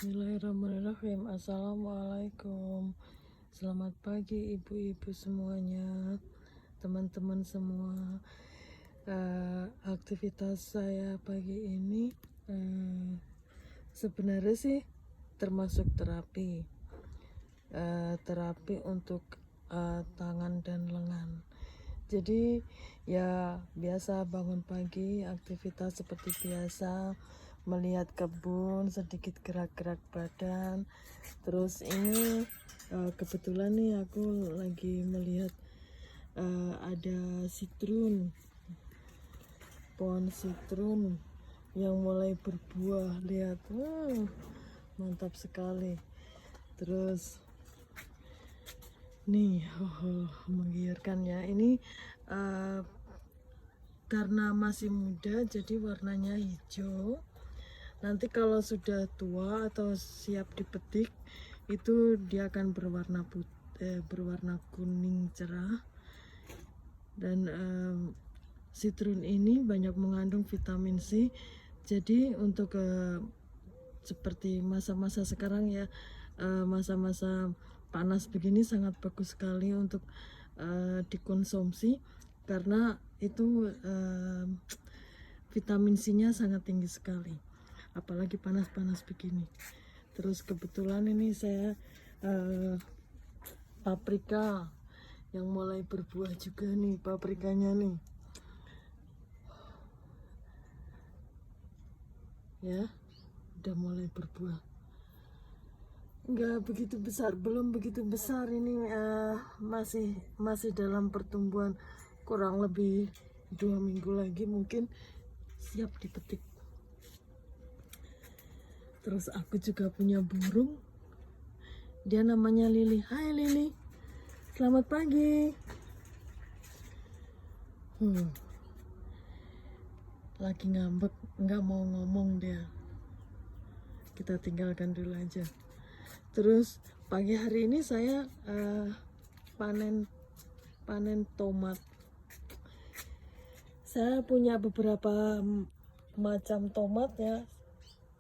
Bismillahirrahmanirrahim. Assalamualaikum. Selamat pagi ibu-ibu semuanya, teman-teman semua. Aktivitas saya pagi ini sebenarnya sih termasuk terapi untuk tangan dan lengan. Jadi ya biasa bangun pagi, aktivitas seperti biasa, melihat kebun, sedikit gerak-gerak badan. Terus ini kebetulan nih aku lagi melihat ada pohon sitrun yang mulai berbuah. Lihat, mantap sekali. Terus nih, menggiurkan ya. Ini karena masih muda jadi warnanya hijau. Nanti kalau sudah tua atau siap dipetik itu dia akan berwarna kuning cerah. Dan sitrun ini banyak mengandung vitamin C. Jadi untuk seperti masa-masa sekarang ya, masa-masa panas begini sangat bagus sekali untuk dikonsumsi karena itu vitamin C-nya sangat tinggi sekali, apalagi panas-panas begini. Terus kebetulan ini saya paprika yang mulai berbuah juga nih, paprikanya nih ya, udah mulai berbuah. Enggak begitu besar, belum begitu besar ini, masih dalam pertumbuhan. Kurang lebih 2 minggu lagi mungkin siap dipetik. Terus aku juga punya burung, dia namanya Lili. Hai Lili, selamat pagi. Lagi ngambek, nggak mau ngomong dia, kita tinggalkan dulu aja. Terus pagi hari ini saya panen tomat. Saya punya beberapa macam tomat ya.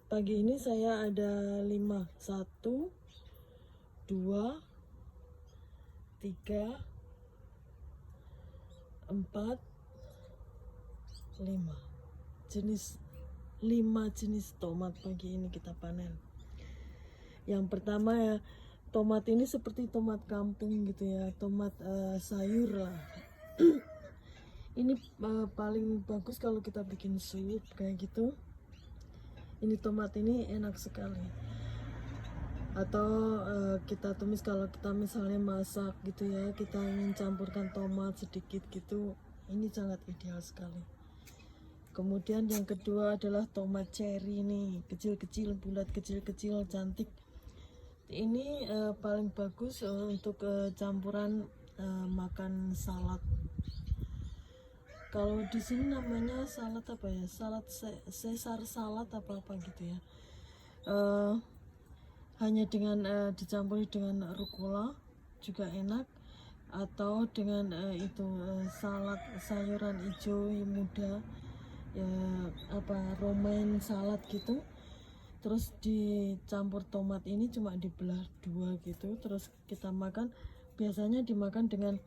Pagi ini saya ada 5, 1, 2, 3, 4, 5 jenis. 5 jenis tomat pagi ini kita panen. Yang pertama ya, tomat ini seperti tomat kampung gitu ya, tomat sayur lah. Ini paling bagus kalau kita bikin sup kayak gitu. Ini tomat ini enak sekali. Atau kita tumis kalau kita misalnya masak gitu ya, kita ingin campurkan tomat sedikit gitu, ini sangat ideal sekali. Kemudian yang kedua adalah tomat cherry nih, kecil-kecil, bulat kecil-kecil, cantik. Ini paling bagus untuk campuran makan salad. Kalau di sini namanya salad apa ya? Salad Caesar salad apa gitu ya. Hanya dengan dicampuri dengan rucola juga enak, atau dengan salad sayuran hijau yang muda ya, romaine salad gitu. Terus dicampur tomat ini cuma dibelah 2 gitu, terus kita makan. Biasanya dimakan dengan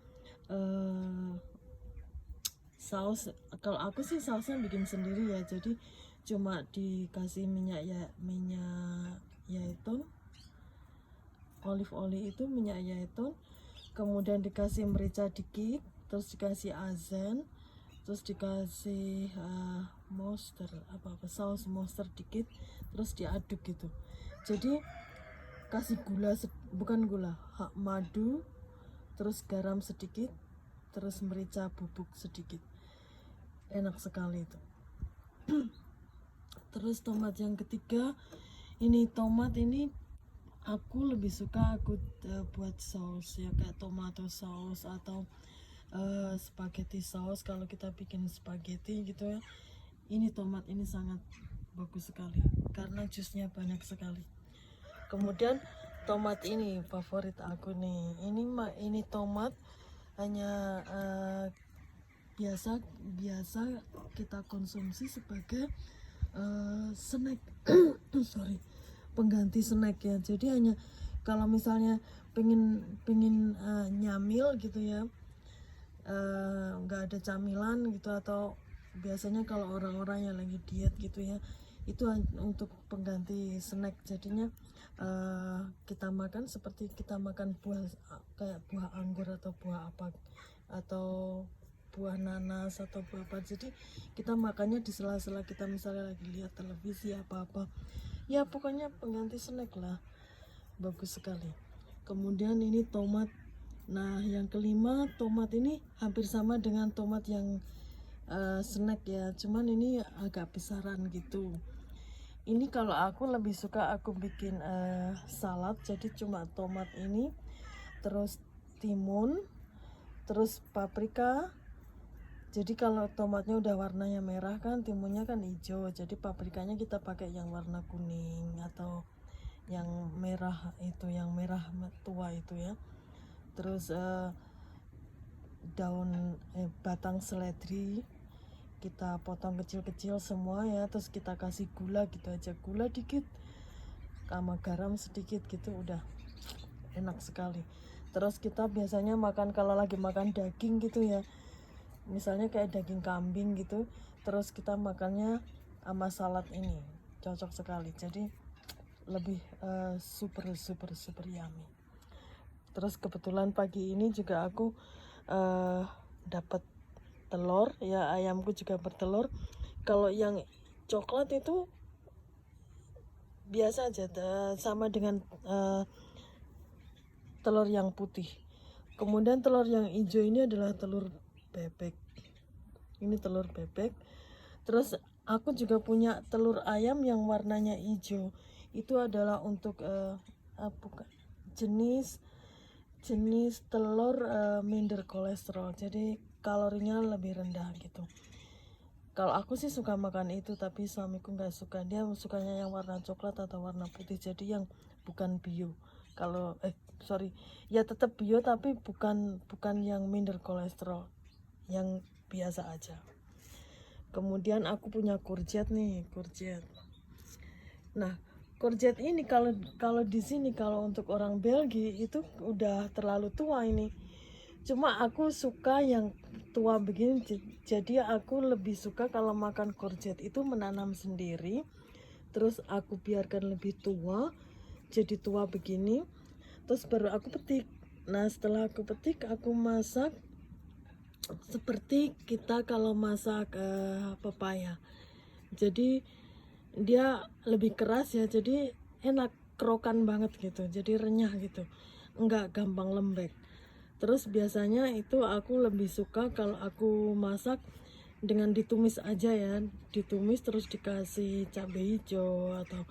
saus. Kalau aku sih sausnya bikin sendiri ya, jadi cuma dikasih minyak zaitun, olive oil itu minyak zaitun, kemudian dikasih merica dikit, terus dikasih azen, terus dikasih saus monster dikit, terus diaduk gitu. Jadi kasih madu, terus garam sedikit, terus merica bubuk sedikit. Enak sekali itu. Terus tomat yang ketiga, ini tomat ini aku lebih suka buat saus ya, kayak tomato saus atau spaghetti saus. Kalau kita bikin spaghetti gitu ya, ini tomat ini sangat bagus sekali karena jusnya banyak sekali. Kemudian tomat ini favorit aku nih. Ini tomat hanya biasa kita konsumsi sebagai snack. Sorry, pengganti snack ya. Jadi hanya kalau misalnya pengen nyamil gitu ya, nggak ada camilan gitu, atau biasanya kalau orang-orang yang lagi diet gitu ya, itu untuk pengganti snack. Jadinya kita makan seperti kita makan buah, kayak buah anggur atau buah apa, atau buah nanas atau buah apa. Jadi kita makannya di sela-sela kita misalnya lagi lihat televisi apa-apa ya, pokoknya pengganti snack lah, bagus sekali. Kemudian ini tomat. Nah yang kelima, tomat ini hampir sama dengan tomat yang snack ya, cuman ini agak besaran gitu. Ini kalau aku lebih suka aku bikin salad, jadi cuma tomat ini, terus timun, terus paprika. Jadi kalau tomatnya udah warnanya merah kan, timunnya kan hijau, jadi paprikanya kita pakai yang warna kuning atau yang merah itu, yang merah tua itu ya. Terus batang seledri kita potong kecil-kecil semua ya, terus kita kasih gula gitu aja, gula dikit sama garam sedikit gitu, udah enak sekali. Terus kita biasanya makan kalau lagi makan daging gitu ya, misalnya kayak daging kambing gitu, terus kita makannya sama salad ini cocok sekali, jadi lebih super yummy. Terus kebetulan pagi ini juga aku dapat telur ya, ayamku juga bertelur. Kalau yang coklat itu biasa aja, sama dengan telur yang putih. Kemudian telur yang hijau ini adalah telur bebek. Ini telur bebek. Terus aku juga punya telur ayam yang warnanya hijau. Itu adalah untuk jenis telur minder kolesterol. Jadi kalorinya lebih rendah gitu. Kalau aku sih suka makan itu, tapi suamiku nggak suka. Dia sukanya yang warna coklat atau warna putih, jadi yang bukan bio. Kalau ya tetap bio tapi bukan yang minder kolesterol, yang biasa aja. Kemudian aku punya courgette nih, courgette. Nah, courgette ini kalau di sini, kalau untuk orang Belgia itu udah terlalu tua ini. Cuma aku suka yang tua begini, jadi aku lebih suka kalau makan courgette itu menanam sendiri, terus aku biarkan lebih tua, jadi tua begini, terus baru aku petik. Nah setelah aku petik, aku masak seperti kita kalau masak pepaya. Jadi dia lebih keras ya, jadi enak, krokan banget gitu, jadi renyah gitu, enggak gampang lembek. Terus biasanya itu aku lebih suka kalau aku masak dengan ditumis aja ya, ditumis terus dikasih cabai hijau atau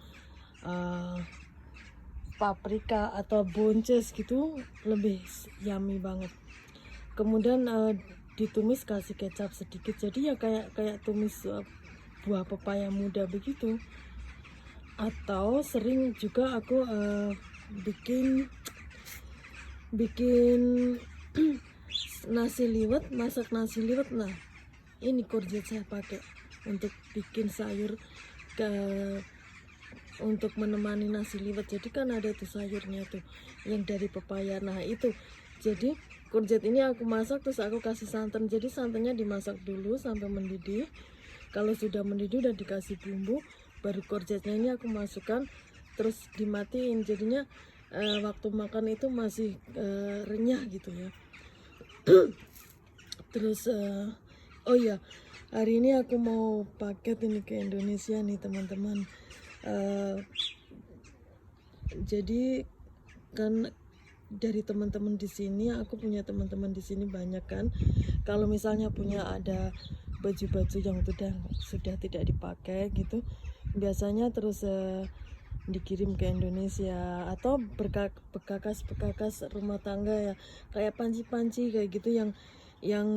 paprika atau buncis gitu, lebih yummy banget. Kemudian ditumis kasih kecap sedikit, jadi ya kayak tumis buah pepaya muda begitu. Atau sering juga aku bikin nasi liwet, masak nasi liwet. Nah ini courgette saya pakai untuk bikin sayur untuk menemani nasi liwet. Jadi kan ada tuh sayurnya tuh yang dari pepaya. Nah itu, jadi courgette ini aku masak terus aku kasih santan. Jadi santannya dimasak dulu sampai mendidih. Kalau sudah mendidih udah dikasih bumbu, baru courgette-nya ini aku masukkan terus dimatiin. Jadinya waktu makan itu masih renyah gitu ya. Terus oh ya, hari ini aku mau paket ini ke Indonesia nih teman-teman. Jadi kan dari teman-teman di sini, aku punya teman-teman di sini banyak kan. Kalau misalnya punya ada baju-baju yang sudah tidak dipakai gitu, biasanya terus dikirim ke Indonesia, atau bekas rumah tangga ya, kayak panci-panci kayak gitu yang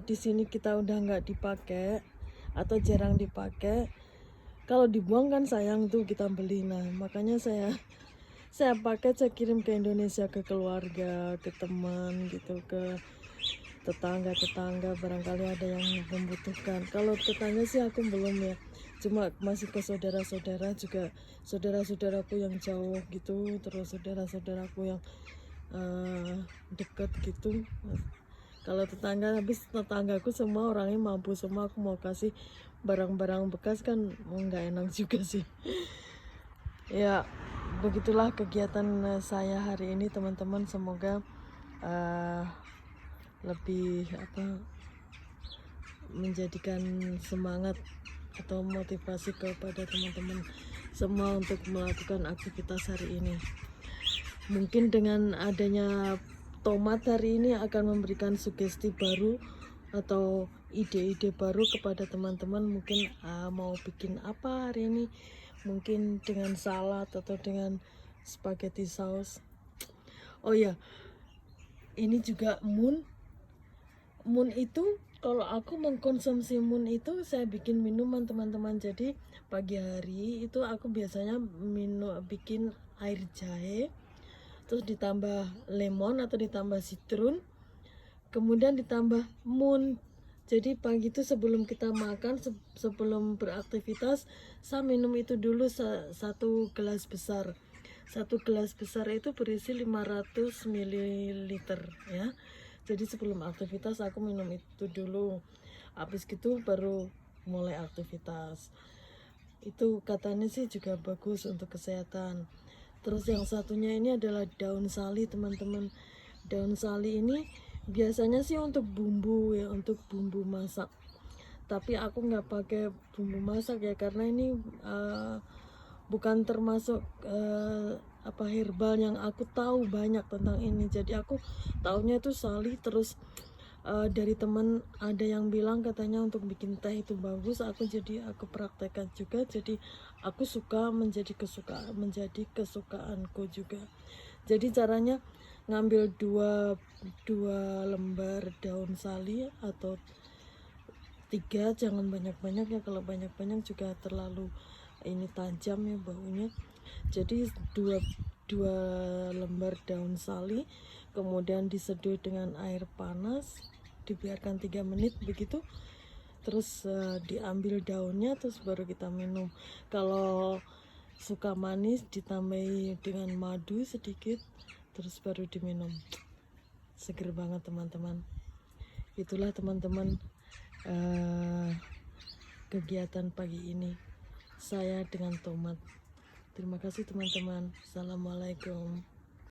di sini kita udah nggak dipakai atau jarang dipakai. Kalau dibuang kan sayang tuh, kita beli. Nah makanya saya pakai, saya kirim ke Indonesia, ke keluarga, ke teman gitu, ke tetangga barangkali ada yang membutuhkan. Kalau tetangga sih aku belum ya, cuma masih ke saudara-saudara juga, saudara-saudaraku yang jauh gitu, terus saudara-saudaraku yang deket gitu. Kalau tetangga, habis tetanggaku semua orangnya mampu semua, aku mau kasih barang-barang bekas kan nggak enak juga sih. Ya begitulah kegiatan saya hari ini teman-teman, semoga lebih menjadikan semangat atau motivasi kepada teman-teman semua untuk melakukan aktivitas hari ini. Mungkin dengan adanya tomat hari ini akan memberikan sugesti baru atau ide-ide baru kepada teman-teman, mungkin mau bikin apa hari ini, mungkin dengan salad atau dengan spaghetti saus. Oh ya, ini juga moon itu, kalau aku mengkonsumsi moon itu saya bikin minuman teman-teman. Jadi pagi hari itu aku biasanya bikin air jahe, terus ditambah lemon atau ditambah citrun, kemudian ditambah moon. Jadi pagi itu sebelum kita makan, sebelum beraktivitas, saya minum itu dulu satu gelas besar. Satu gelas besar itu berisi 500 ml ya. Jadi sebelum aktivitas aku minum itu dulu. Habis gitu baru mulai aktivitas. Itu katanya sih juga bagus untuk kesehatan. Terus yang satunya ini adalah daun sali teman-teman. Daun sali ini biasanya sih untuk bumbu ya, untuk bumbu masak. Tapi aku nggak pakai bumbu masak ya, karena ini bukan termasuk herbal yang aku tahu banyak tentang ini. Jadi aku taunya itu sali, terus dari teman ada yang bilang katanya untuk bikin teh itu bagus. Aku praktekkan juga, jadi aku suka, menjadi kesukaanku juga. Jadi caranya ngambil dua lembar daun sali atau 3, jangan banyak-banyak ya, kalau banyak-banyak juga terlalu ini tajam ya baunya. Jadi dua lembar daun sali, kemudian diseduh dengan air panas, dibiarkan 3 menit begitu, terus diambil daunnya, terus baru kita minum. Kalau suka manis ditambahi dengan madu sedikit, terus baru diminum. Seger banget teman-teman. Itulah teman-teman kegiatan pagi ini saya dengan tomat. Terima kasih teman-teman. Assalamualaikum.